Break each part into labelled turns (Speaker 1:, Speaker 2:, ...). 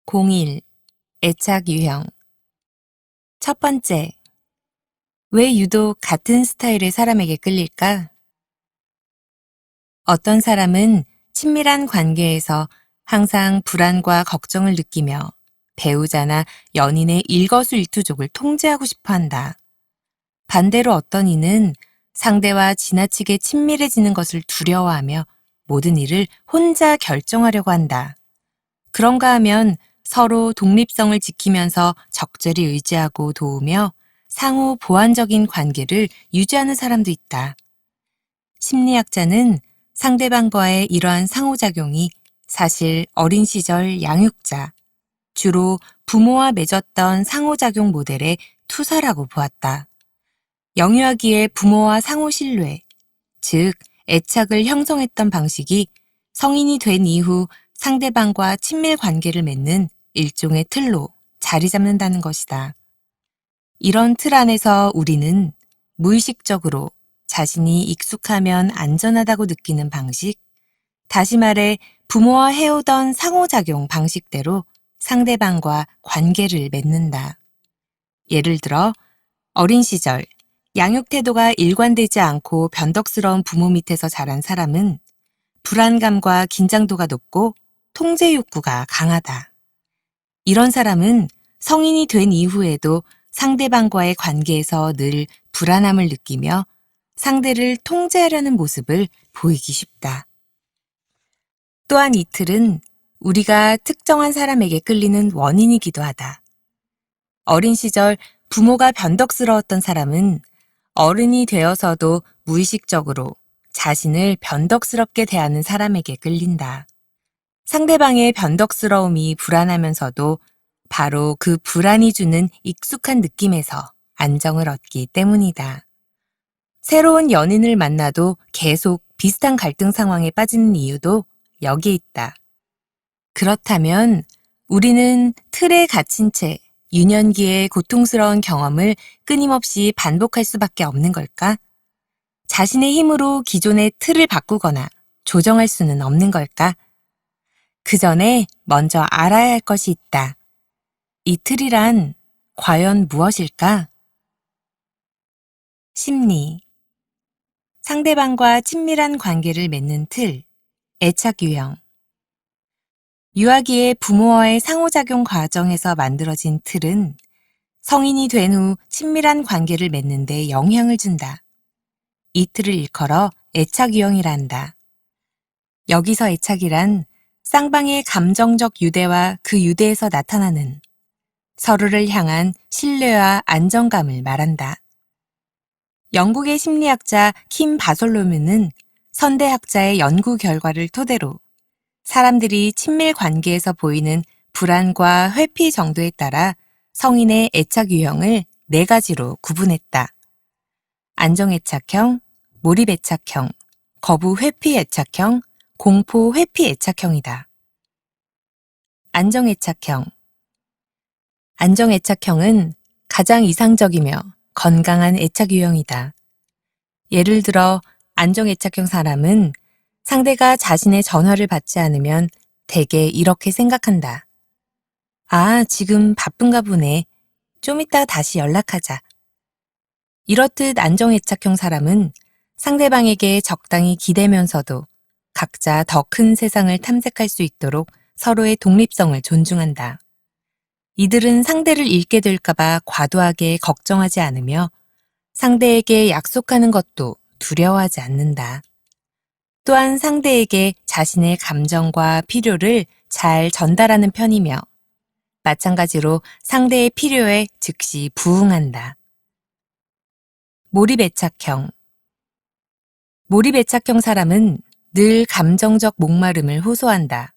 Speaker 1: 01. 애착 유형. 첫 번째, 왜 유독 같은 스타일의 사람에게 끌릴까? 어떤 사람은 친밀한 관계에서 항상 불안과 걱정을 느끼며 배우자나 연인의 일거수일투족을 통제하고 싶어 한다. 반대로 어떤 이는 상대와 지나치게 친밀해지는 것을 두려워하며 모든 일을 혼자 결정하려고 한다. 그런가 하면 서로 독립성을 지키면서 적절히 의지하고 도우며 상호 보완적인 관계를 유지하는 사람도 있다. 심리학자는 상대방과의 이러한 상호작용이 사실 어린 시절 양육자, 주로 부모와 맺었던 상호작용 모델의 투사라고 보았다. 영유아기의 부모와 상호 신뢰, 즉 애착을 형성했던 방식이 성인이 된 이후 상대방과 친밀 관계를 맺는 일종의 틀로 자리 잡는다는 것이다. 이런 틀 안에서 우리는 무의식적으로 자신이 익숙하면 안전하다고 느끼는 방식, 다시 말해 부모와 해오던 상호작용 방식대로 상대방과 관계를 맺는다. 예를 들어 어린 시절 양육 태도가 일관되지 않고 변덕스러운 부모 밑에서 자란 사람은 불안감과 긴장도가 높고 통제 욕구가 강하다. 이런 사람은 성인이 된 이후에도 상대방과의 관계에서 늘 불안함을 느끼며 상대를 통제하려는 모습을 보이기 쉽다. 또한 이 틀은 우리가 특정한 사람에게 끌리는 원인이기도 하다. 어린 시절 부모가 변덕스러웠던 사람은 어른이 되어서도 무의식적으로 자신을 변덕스럽게 대하는 사람에게 끌린다. 상대방의 변덕스러움이 불안하면서도 바로 그 불안이 주는 익숙한 느낌에서 안정을 얻기 때문이다. 새로운 연인을 만나도 계속 비슷한 갈등 상황에 빠지는 이유도 여기에 있다. 그렇다면 우리는 틀에 갇힌 채 유년기의 고통스러운 경험을 끊임없이 반복할 수밖에 없는 걸까? 자신의 힘으로 기존의 틀을 바꾸거나 조정할 수는 없는 걸까? 그 전에 먼저 알아야 할 것이 있다. 이 틀이란 과연 무엇일까? 심리. 상대방과 친밀한 관계를 맺는 틀, 애착 유형. 유아기의 부모와의 상호작용 과정에서 만들어진 틀은 성인이 된 후 친밀한 관계를 맺는 데 영향을 준다. 이 틀을 일컬어 애착 유형이라 한다. 여기서 애착이란 쌍방의 감정적 유대와 그 유대에서 나타나는 서로를 향한 신뢰와 안정감을 말한다. 영국의 심리학자 킴 바솔로뮤는 선대학자의 연구 결과를 토대로 사람들이 친밀 관계에서 보이는 불안과 회피 정도에 따라 성인의 애착 유형을 4가지로 구분했다. 안정애착형, 몰입애착형, 거부회피애착형, 공포회피애착형이다. 안정애착형. 안정애착형은 가장 이상적이며 건강한 애착 유형이다. 예를 들어 안정애착형 사람은 상대가 자신의 전화를 받지 않으면 대개 이렇게 생각한다. 아, 지금 바쁜가 보네. 좀 이따 다시 연락하자. 이렇듯 안정애착형 사람은 상대방에게 적당히 기대면서도 각자 더 큰 세상을 탐색할 수 있도록 서로의 독립성을 존중한다. 이들은 상대를 잃게 될까봐 과도하게 걱정하지 않으며 상대에게 약속하는 것도 두려워하지 않는다. 또한 상대에게 자신의 감정과 필요를 잘 전달하는 편이며 마찬가지로 상대의 필요에 즉시 부응한다. 몰입애착형. 몰입애착형 사람은 늘 감정적 목마름을 호소한다.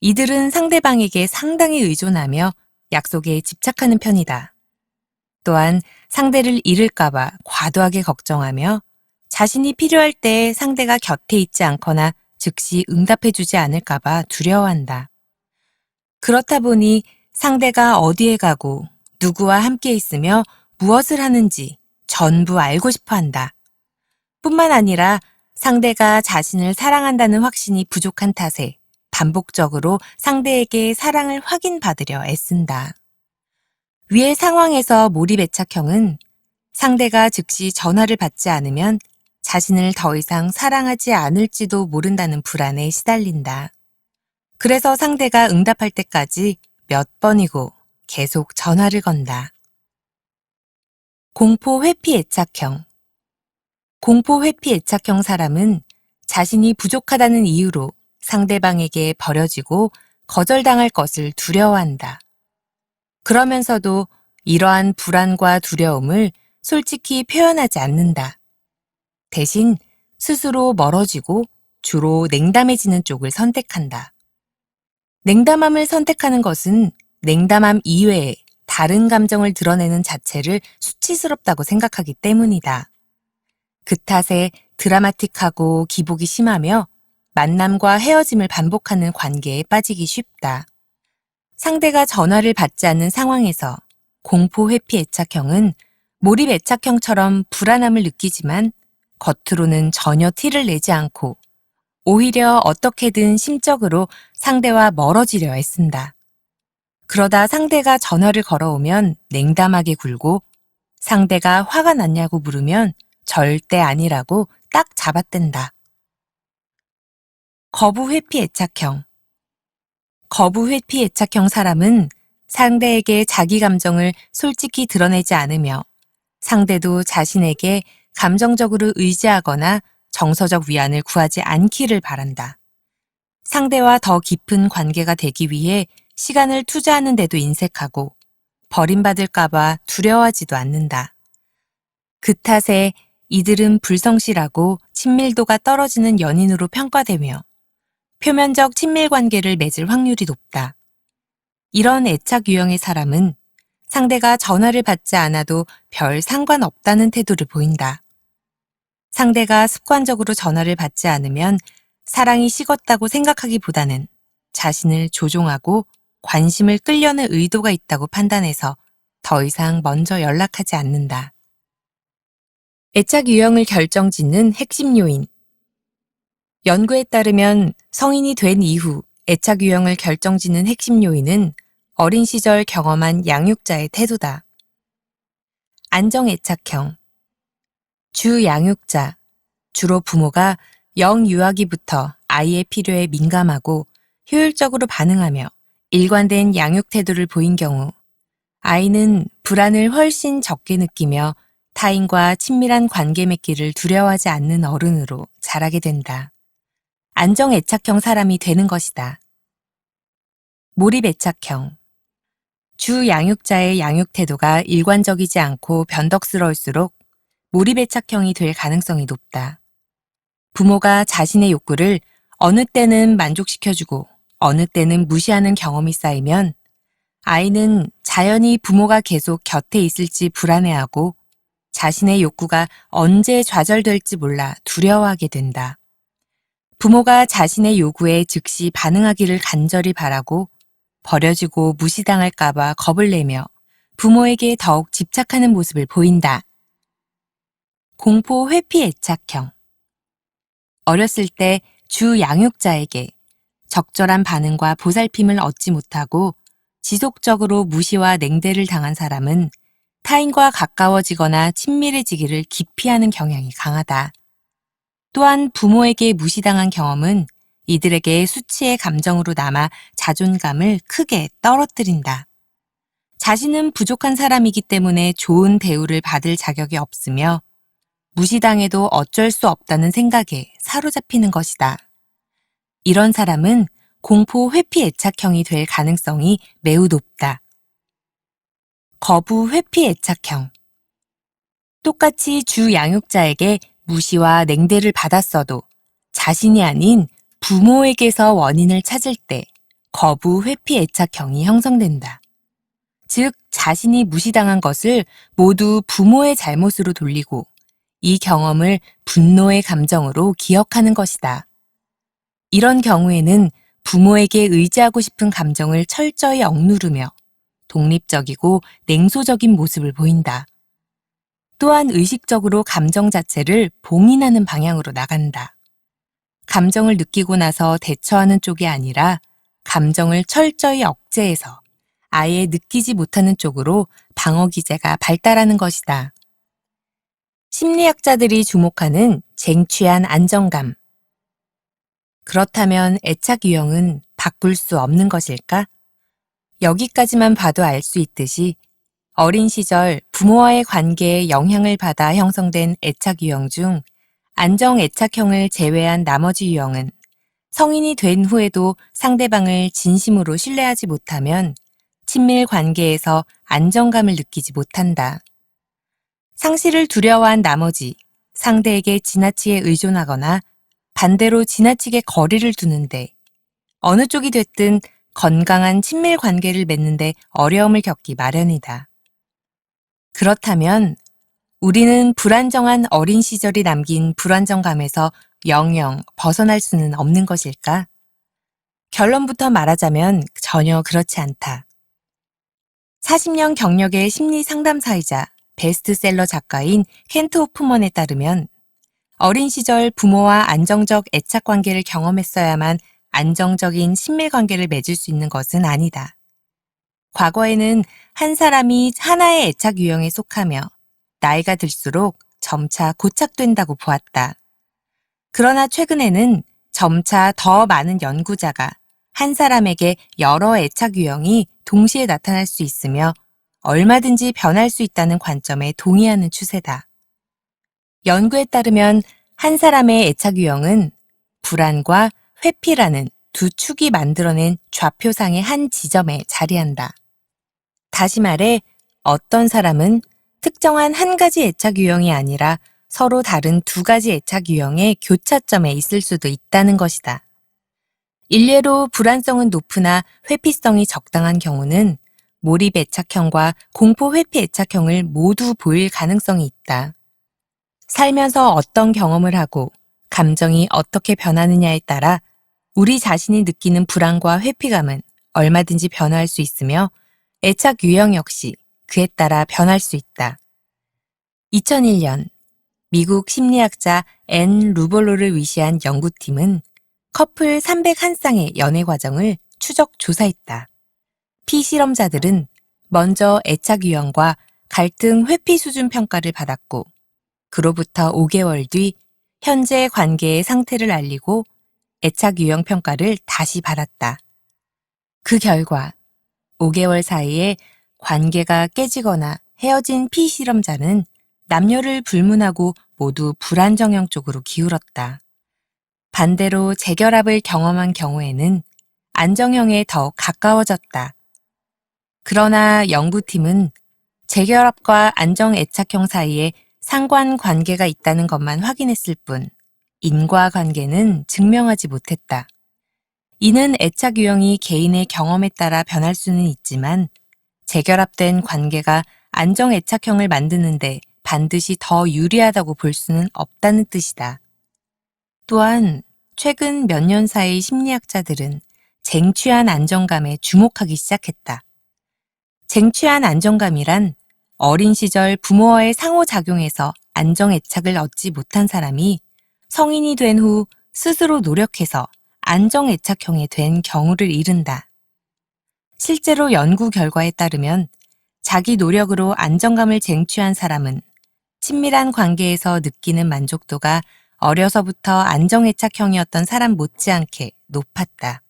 Speaker 1: 이들은 상대방에게 상당히 의존하며 약속에 집착하는 편이다. 또한 상대를 잃을까봐 과도하게 걱정하며 자신이 필요할 때 상대가 곁에 있지 않거나 즉시 응답해주지 않을까봐 두려워한다. 그렇다 보니 상대가 어디에 가고 누구와 함께 있으며 무엇을 하는지 전부 알고 싶어 한다. 뿐만 아니라 상대가 자신을 사랑한다는 확신이 부족한 탓에 반복적으로 상대에게 사랑을 확인받으려 애쓴다. 위의 상황에서 몰입 애착형은 상대가 즉시 전화를 받지 않으면 자신을 더 이상 사랑하지 않을지도 모른다는 불안에 시달린다. 그래서 상대가 응답할 때까지 몇 번이고 계속 전화를 건다. 공포 회피 애착형. 공포 회피 애착형 사람은 자신이 부족하다는 이유로 상대방에게 버려지고 거절당할 것을 두려워한다. 그러면서도 이러한 불안과 두려움을 솔직히 표현하지 않는다. 대신 스스로 멀어지고 주로 냉담해지는 쪽을 선택한다. 냉담함을 선택하는 것은 냉담함 이외에 다른 감정을 드러내는 자체를 수치스럽다고 생각하기 때문이다. 그 탓에 드라마틱하고 기복이 심하며 만남과 헤어짐을 반복하는 관계에 빠지기 쉽다. 상대가 전화를 받지 않는 상황에서 공포 회피 애착형은 몰입 애착형처럼 불안함을 느끼지만 겉으로는 전혀 티를 내지 않고 오히려 어떻게든 심적으로 상대와 멀어지려 애쓴다. 그러다 상대가 전화를 걸어오면 냉담하게 굴고 상대가 화가 났냐고 물으면 절대 아니라고 딱 잡아댄다. 거부 회피 애착형. 거부 회피 애착형 사람은 상대에게 자기 감정을 솔직히 드러내지 않으며 상대도 자신에게 감정적으로 의지하거나 정서적 위안을 구하지 않기를 바란다. 상대와 더 깊은 관계가 되기 위해 시간을 투자하는 데도 인색하고 버림받을까봐 두려워하지도 않는다. 그 탓에 이들은 불성실하고 친밀도가 떨어지는 연인으로 평가되며 표면적 친밀 관계를 맺을 확률이 높다. 이런 애착 유형의 사람은 상대가 전화를 받지 않아도 별 상관없다는 태도를 보인다. 상대가 습관적으로 전화를 받지 않으면 사랑이 식었다고 생각하기보다는 자신을 조종하고 관심을 끌려는 의도가 있다고 판단해서 더 이상 먼저 연락하지 않는다. 애착 유형을 결정짓는 핵심 요인. 연구에 따르면 성인이 된 이후 애착 유형을 결정짓는 핵심 요인은 어린 시절 경험한 양육자의 태도다. 안정 애착형. 주 양육자. 주로 부모가 영유아기부터 아이의 필요에 민감하고 효율적으로 반응하며 일관된 양육 태도를 보인 경우 아이는 불안을 훨씬 적게 느끼며 타인과 친밀한 관계 맺기를 두려워하지 않는 어른으로 자라게 된다. 안정 애착형 사람이 되는 것이다. 몰입 애착형. 주 양육자의 양육 태도가 일관적이지 않고 변덕스러울수록 몰입 애착형이 될 가능성이 높다. 부모가 자신의 욕구를 어느 때는 만족시켜주고 어느 때는 무시하는 경험이 쌓이면 아이는 자연히 부모가 계속 곁에 있을지 불안해하고 자신의 욕구가 언제 좌절될지 몰라 두려워하게 된다. 부모가 자신의 요구에 즉시 반응하기를 간절히 바라고 버려지고 무시당할까봐 겁을 내며 부모에게 더욱 집착하는 모습을 보인다. 공포 회피 애착형. 어렸을 때 주 양육자에게 적절한 반응과 보살핌을 얻지 못하고 지속적으로 무시와 냉대를 당한 사람은 타인과 가까워지거나 친밀해지기를 기피하는 경향이 강하다. 또한 부모에게 무시당한 경험은 이들에게 수치의 감정으로 남아 자존감을 크게 떨어뜨린다. 자신은 부족한 사람이기 때문에 좋은 대우를 받을 자격이 없으며 무시당해도 어쩔 수 없다는 생각에 사로잡히는 것이다. 이런 사람은 공포 회피 애착형이 될 가능성이 매우 높다. 거부 회피 애착형. 똑같이 주 양육자에게 무시와 냉대를 받았어도 자신이 아닌 부모에게서 원인을 찾을 때 거부 회피 애착형이 형성된다. 즉, 자신이 무시당한 것을 모두 부모의 잘못으로 돌리고 이 경험을 분노의 감정으로 기억하는 것이다. 이런 경우에는 부모에게 의지하고 싶은 감정을 철저히 억누르며 독립적이고 냉소적인 모습을 보인다. 또한 의식적으로 감정 자체를 봉인하는 방향으로 나간다. 감정을 느끼고 나서 대처하는 쪽이 아니라 감정을 철저히 억제해서 아예 느끼지 못하는 쪽으로 방어 기제가 발달하는 것이다. 심리학자들이 주목하는 쟁취한 안정감. 그렇다면 애착 유형은 바꿀 수 없는 것일까? 여기까지만 봐도 알 수 있듯이 어린 시절 부모와의 관계에 영향을 받아 형성된 애착 유형 중 안정 애착형을 제외한 나머지 유형은 성인이 된 후에도 상대방을 진심으로 신뢰하지 못하면 친밀 관계에서 안정감을 느끼지 못한다. 상실을 두려워한 나머지 상대에게 지나치게 의존하거나 반대로 지나치게 거리를 두는데 어느 쪽이 됐든 건강한 친밀 관계를 맺는데 어려움을 겪기 마련이다. 그렇다면 우리는 불안정한 어린 시절이 남긴 불안정감에서 영영 벗어날 수는 없는 것일까? 결론부터 말하자면 전혀 그렇지 않다. 40년 경력의 심리 상담사이자 베스트셀러 작가인 켄트 호프먼에 따르면 어린 시절 부모와 안정적 애착 관계를 경험했어야만 안정적인 친밀 관계를 맺을 수 있는 것은 아니다. 과거에는 한 사람이 하나의 애착 유형에 속하며 나이가 들수록 점차 고착된다고 보았다. 그러나 최근에는 점차 더 많은 연구자가 한 사람에게 여러 애착 유형이 동시에 나타날 수 있으며 얼마든지 변할 수 있다는 관점에 동의하는 추세다. 연구에 따르면 한 사람의 애착 유형은 불안과 회피라는 두 축이 만들어낸 좌표상의 한 지점에 자리한다. 다시 말해 어떤 사람은 특정한 한 가지 애착 유형이 아니라 서로 다른 두 가지 애착 유형의 교차점에 있을 수도 있다는 것이다. 일례로 불안성은 높으나 회피성이 적당한 경우는 몰입 애착형과 공포 회피 애착형을 모두 보일 가능성이 있다. 살면서 어떤 경험을 하고 감정이 어떻게 변하느냐에 따라 우리 자신이 느끼는 불안과 회피감은 얼마든지 변화할 수 있으며 애착 유형 역시 그에 따라 변할 수 있다. 2001년 미국 심리학자 앤 루볼로를 위시한 연구팀은 커플 301쌍의 연애 과정을 추적 조사했다. 피실험자들은 먼저 애착 유형과 갈등 회피 수준 평가를 받았고 그로부터 5개월 뒤 현재 관계의 상태를 알리고 애착 유형 평가를 다시 받았다. 그 결과 5개월 사이에 관계가 깨지거나 헤어진 피실험자는 남녀를 불문하고 모두 불안정형 쪽으로 기울었다. 반대로 재결합을 경험한 경우에는 안정형에 더 가까워졌다. 그러나 연구팀은 재결합과 안정 애착형 사이에 상관관계가 있다는 것만 확인했을 뿐 인과관계는 증명하지 못했다. 이는 애착 유형이 개인의 경험에 따라 변할 수는 있지만 재결합된 관계가 안정 애착형을 만드는데 반드시 더 유리하다고 볼 수는 없다는 뜻이다. 또한 최근 몇 년 사이 심리학자들은 쟁취한 안정감에 주목하기 시작했다. 쟁취한 안정감이란 어린 시절 부모와의 상호작용에서 안정 애착을 얻지 못한 사람이 성인이 된 후 스스로 노력해서 안정 애착형이 된 경우를 이른다. 실제로 연구 결과에 따르면 자기 노력으로 안정감을 쟁취한 사람은 친밀한 관계에서 느끼는 만족도가 어려서부터 안정애착형이었던 사람 못지않게 높았다.